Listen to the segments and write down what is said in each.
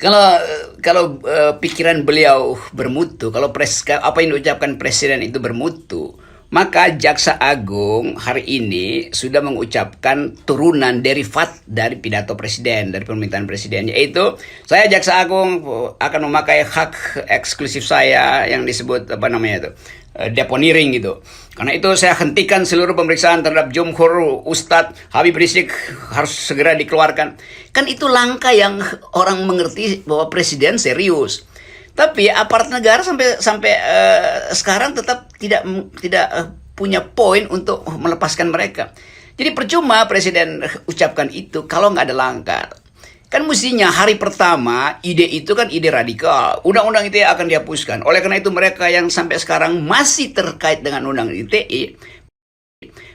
Kalau kalau pikiran beliau bermutu, kalau apa yang diucapkan presiden itu bermutu, maka Jaksa Agung hari ini sudah mengucapkan turunan derivat dari pidato presiden, dari permintaan presiden, yaitu saya Jaksa Agung akan memakai hak eksklusif saya yang disebut apa namanya itu, deponering gitu. Karena itu saya hentikan seluruh pemeriksaan terhadap Jumhur Ustadz Habib Rizik, harus segera dikeluarkan. Kan itu langkah yang orang mengerti bahwa presiden serius. Tapi aparat negara sampai sampai sekarang tetap tidak punya poin untuk melepaskan mereka. Jadi percuma presiden ucapkan itu kalau nggak ada langkah. Kan mestinya hari pertama ide itu kan ide radikal. Undang-undang ITE akan dihapuskan. Oleh karena itu mereka yang sampai sekarang masih terkait dengan undang ITE,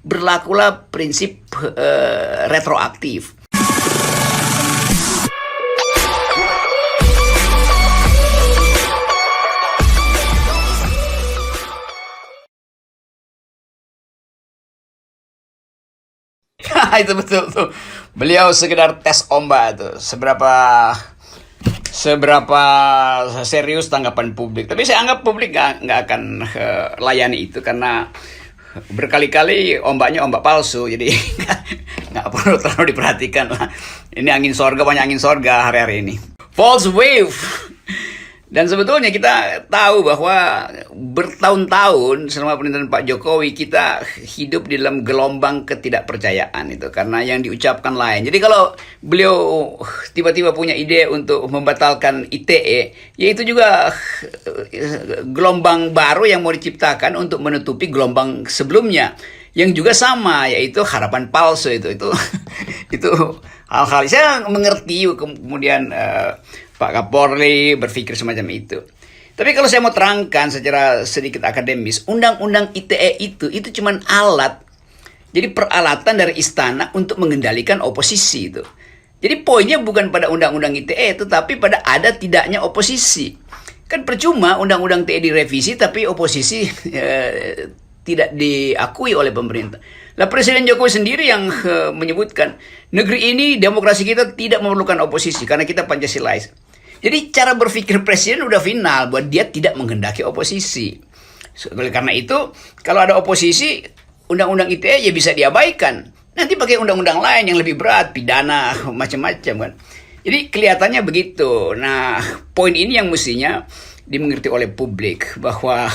berlakulah prinsip retroaktif. Itu betul tuh. Beliau sekedar tes ombak tuh. Seberapa serius tanggapan publik. Tapi saya anggap publik nggak akan layani itu karena berkali-kali ombaknya ombak palsu. Jadi nggak perlu terlalu diperhatikan lah. Ini angin sorga, banyak angin sorga hari-hari ini. False wave. Dan sebetulnya kita tahu bahwa bertahun-tahun selama pemerintahan Pak Jokowi kita hidup di dalam gelombang ketidakpercayaan itu karena yang diucapkan lain. Jadi kalau beliau tiba-tiba punya ide untuk membatalkan ITE, yaitu juga gelombang baru yang mau diciptakan untuk menutupi gelombang sebelumnya yang juga sama, yaitu harapan palsu itu itu hal-hal saya mengerti kemudian Pak Kapolri berpikir semacam itu. Tapi kalau saya mau terangkan secara sedikit akademis, undang-undang ITE itu cuma alat. Jadi peralatan dari istana untuk mengendalikan oposisi itu. Jadi poinnya bukan pada undang-undang ITE, tetapi pada ada tidaknya oposisi. Kan percuma undang-undang ITE direvisi tapi oposisi tidak diakui oleh pemerintah. Lah Presiden Jokowi sendiri yang menyebutkan negeri ini demokrasi kita tidak memerlukan oposisi karena kita Pancasilais. Jadi cara berpikir presiden udah final buat dia tidak menghendaki oposisi. Oleh karena itu, kalau ada oposisi, undang-undang ITE ya bisa diabaikan. Nanti pakai undang-undang lain yang lebih berat, pidana, macam-macam kan. Jadi kelihatannya begitu. Nah, poin ini yang mestinya dimengerti oleh publik bahwa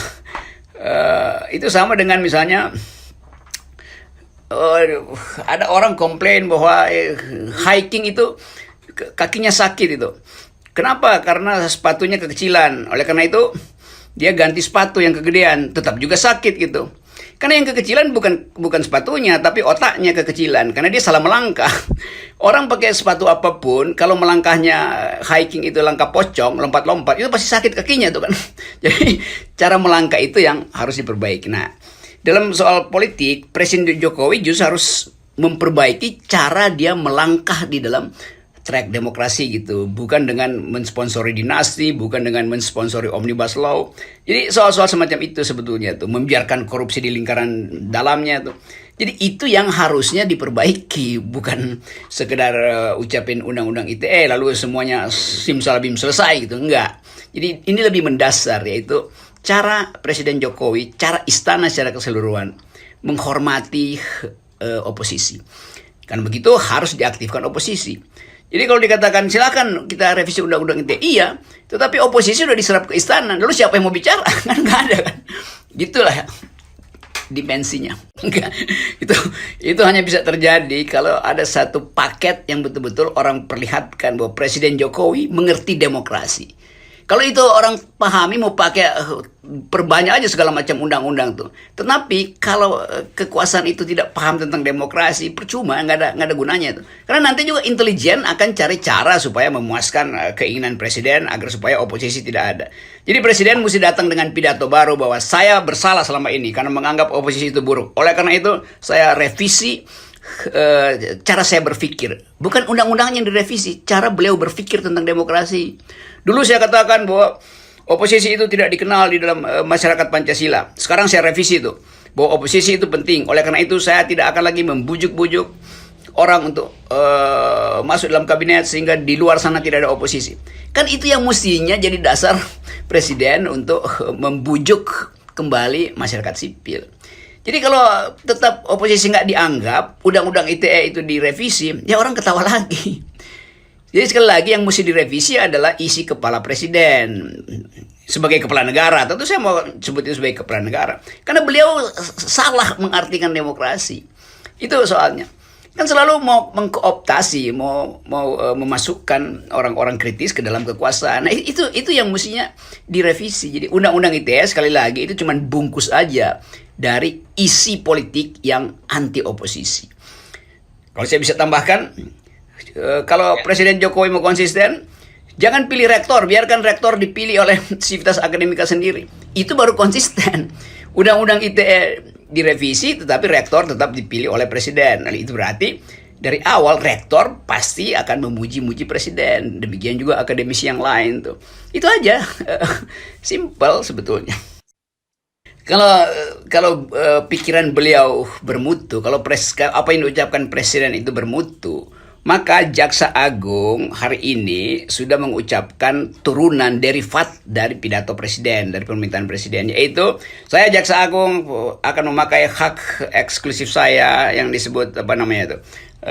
itu sama dengan misalnya ada orang komplain bahwa hiking itu kakinya sakit itu. Kenapa? Karena sepatunya kekecilan. Oleh karena itu dia ganti sepatu yang kegedean, tetap juga sakit gitu. Karena yang kekecilan bukan sepatunya, tapi otaknya kekecilan. Karena dia salah melangkah. Orang pakai sepatu apapun, kalau melangkahnya hiking itu langkah pocong, lompat-lompat, itu pasti sakit kakinya tuh kan. Jadi cara melangkah itu yang harus diperbaiki. Nah, dalam soal politik, Presiden Jokowi justru harus memperbaiki cara dia melangkah di dalam track demokrasi gitu, bukan dengan mensponsori dinasti, bukan dengan mensponsori omnibus law. Jadi soal-soal semacam itu sebetulnya tuh membiarkan korupsi di lingkaran dalamnya tuh. Jadi itu yang harusnya diperbaiki, bukan sekedar ucapin undang-undang ITE lalu semuanya simsalabim selesai gitu, enggak. Jadi ini lebih mendasar, yaitu cara Presiden Jokowi, cara istana secara keseluruhan menghormati oposisi. Karena begitu harus diaktifkan oposisi. Jadi kalau dikatakan silakan kita revisi undang-undang ITE, iya, tetapi oposisi sudah diserap ke istana, lalu siapa yang mau bicara? Kan nggak ada kan? Gitulah ya dimensinya. Itu hanya bisa terjadi kalau ada satu paket yang betul-betul orang perlihatkan bahwa Presiden Jokowi mengerti demokrasi. Kalau itu orang pahami, mau pakai perbanyak aja segala macam undang-undang tuh. Tetapi kalau kekuasaan itu tidak paham tentang demokrasi, percuma, nggak ada gunanya tuh. Karena nanti juga intelijen akan cari cara supaya memuaskan keinginan presiden agar supaya oposisi tidak ada. Jadi presiden mesti datang dengan pidato baru bahwa saya bersalah selama ini karena menganggap oposisi itu buruk. Oleh karena itu saya revisi cara saya berpikir, bukan undang-undang yang direvisi, cara beliau berpikir tentang demokrasi. Dulu saya katakan bahwa oposisi itu tidak dikenal di dalam masyarakat Pancasila. Sekarang saya revisi itu, bahwa oposisi itu penting. Oleh karena itu saya tidak akan lagi membujuk-bujuk orang untuk masuk dalam kabinet sehingga di luar sana tidak ada oposisi. Kan itu yang mestinya jadi dasar presiden untuk membujuk kembali masyarakat sipil. Jadi kalau tetap oposisi nggak dianggap, undang-undang ITE itu direvisi, ya orang ketawa lagi. Jadi sekali lagi yang mesti direvisi adalah isi kepala presiden sebagai kepala negara. Tentu saya mau sebut itu sebagai kepala negara. Karena beliau salah mengartikan demokrasi. Itu soalnya. Kan selalu mau mengkooptasi, mau memasukkan orang-orang kritis ke dalam kekuasaan. Nah, itu yang mestinya direvisi. Jadi undang-undang ITE sekali lagi itu cuma bungkus aja dari isi politik yang anti oposisi. Kalau saya bisa tambahkan, kalau Presiden Jokowi mau konsisten, jangan pilih rektor, biarkan rektor dipilih oleh sivitas akademika sendiri. Itu baru konsisten. Undang-undang ITE direvisi, tetapi rektor tetap dipilih oleh presiden. Nah, itu berarti dari awal rektor pasti akan memuji-muji presiden. Demikian juga akademisi yang lain tuh. Itu aja, simple sebetulnya. Kalau pikiran beliau bermutu, kalau apa yang diucapkan presiden itu bermutu, maka Jaksa Agung hari ini sudah mengucapkan turunan derivat dari pidato presiden, dari permintaan presiden, yaitu saya Jaksa Agung akan memakai hak eksklusif saya yang disebut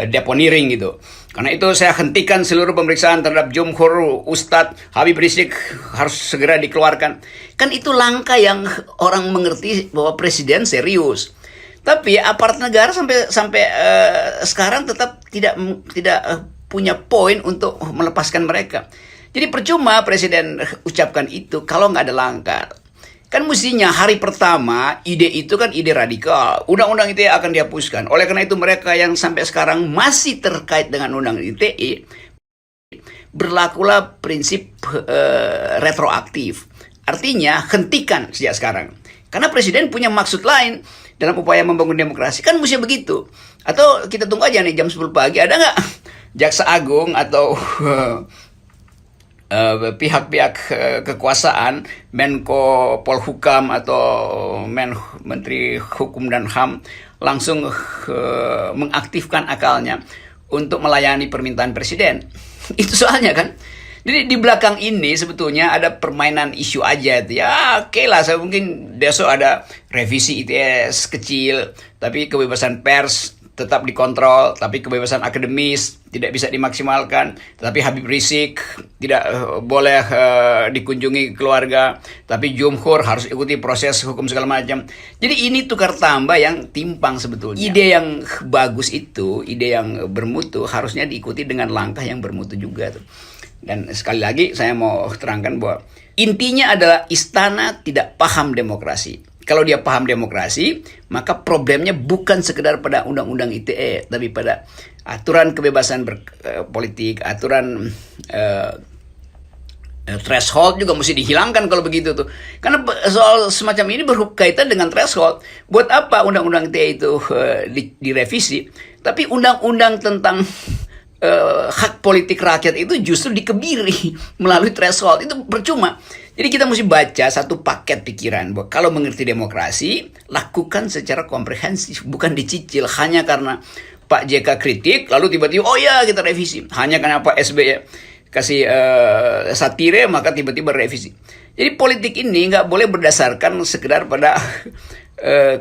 deponering gitu. Karena itu saya hentikan seluruh pemeriksaan terhadap Jumhur Ustadz Habib Rizik, harus segera dikeluarkan. Kan itu langkah yang orang mengerti bahwa presiden serius. Tapi aparat negara sampai sekarang tetap tidak punya poin untuk melepaskan mereka. Jadi percuma presiden ucapkan itu kalau nggak ada langkah. Kan mestinya hari pertama ide itu kan ide radikal. Undang-undang ITE akan dihapuskan. Oleh karena itu mereka yang sampai sekarang masih terkait dengan undang-undang ITE, berlakulah prinsip retroaktif. Artinya hentikan sejak sekarang. Karena presiden punya maksud lain dalam upaya membangun demokrasi. Kan mesti begitu. Atau kita tunggu aja nih jam 10 pagi. Ada nggak Jaksa Agung atau pihak-pihak kekuasaan, Menko Polhukam atau Menteri Hukum dan HAM langsung mengaktifkan akalnya untuk melayani permintaan presiden? Itu soalnya kan. Jadi di belakang ini sebetulnya ada permainan isu aja. Ya oke lah, saya mungkin besok ada revisi ITS kecil, tapi kebebasan pers tetap dikontrol, tapi kebebasan akademis tidak bisa dimaksimalkan, tapi Habib Rizik tidak boleh dikunjungi keluarga, tapi Jumhur harus ikuti proses hukum segala macam. Jadi ini tukar tambah yang timpang sebetulnya. Ide yang bagus itu, ide yang bermutu harusnya diikuti dengan langkah yang bermutu juga tuh. Dan sekali lagi saya mau terangkan bahwa intinya adalah istana tidak paham demokrasi. Kalau dia paham demokrasi, maka problemnya bukan sekedar pada undang-undang ITE, tapi pada aturan kebebasan berpolitik, aturan threshold juga mesti dihilangkan kalau begitu tuh. Karena soal semacam ini berkaitan dengan threshold. Buat apa undang-undang ITE itu direvisi, tapi undang-undang tentang hak politik rakyat itu justru dikebiri melalui threshold. Itu percuma. Jadi kita mesti baca satu paket pikiran bahwa kalau mengerti demokrasi, lakukan secara komprehensif, bukan dicicil hanya karena Pak JK kritik lalu tiba-tiba oh ya kita revisi, hanya karena Pak SBY kasih satire maka tiba-tiba revisi. Jadi politik ini nggak boleh berdasarkan sekedar pada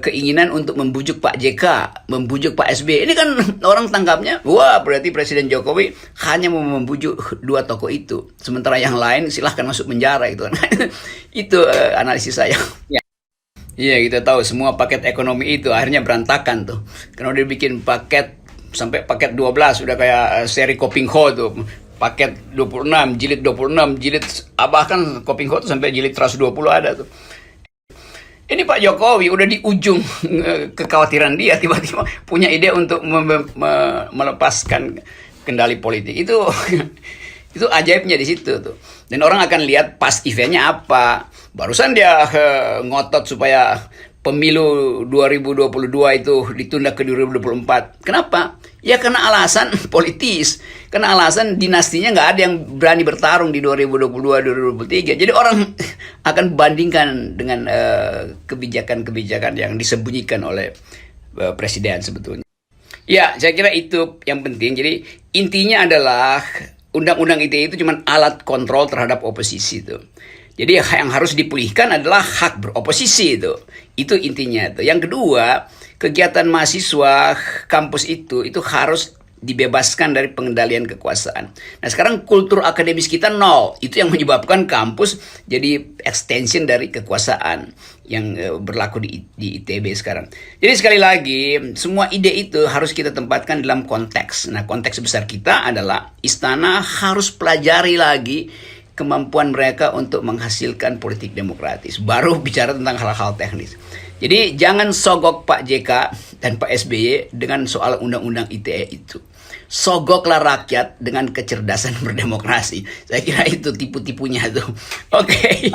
keinginan untuk membujuk Pak JK, membujuk Pak SBY. Ini kan orang tangkapnya, wah berarti Presiden Jokowi hanya mau membujuk dua tokoh itu, sementara yang lain silahkan masuk penjara itu. Itu analisis saya. Iya, kita tahu semua paket ekonomi itu akhirnya berantakan tuh. Karena udah bikin paket sampai paket 12 udah kayak seri Kopingho tuh. Paket 26, jilid 26, jilid bahkan Kopingho tuh sampai jilid 120 ada tuh. Ini Pak Jokowi udah di ujung kekhawatiran dia tiba-tiba punya ide untuk melepaskan kendali politik. Itu ajaibnya di situ tuh. Dan orang akan lihat pas eventnya apa. Barusan dia ngotot supaya pemilu 2022 itu ditunda ke 2024. Kenapa? Ya karena alasan politis. Karena alasan dinastinya nggak ada yang berani bertarung di 2022-2023. Jadi orang akan bandingkan dengan kebijakan-kebijakan yang disembunyikan oleh presiden sebetulnya. Ya, saya kira itu yang penting. Jadi intinya adalah undang-undang ITE itu cuma alat kontrol terhadap oposisi itu. Jadi yang harus dipulihkan adalah hak beroposisi itu. Itu intinya itu. Yang kedua, kegiatan mahasiswa kampus itu harus dibebaskan dari pengendalian kekuasaan. Nah sekarang kultur akademis kita nol. Itu yang menyebabkan kampus jadi extension dari kekuasaan yang berlaku di ITB sekarang. Jadi sekali lagi, semua ide itu harus kita tempatkan dalam konteks. Nah konteks besar kita adalah istana harus pelajari lagi kemampuan mereka untuk menghasilkan politik demokratis. Baru bicara tentang hal-hal teknis. Jadi jangan sogok Pak JK dan Pak SBY dengan soal undang-undang ITE itu. Sogoklah rakyat dengan kecerdasan berdemokrasi. Saya kira itu tipu-tipunya tuh. Oke.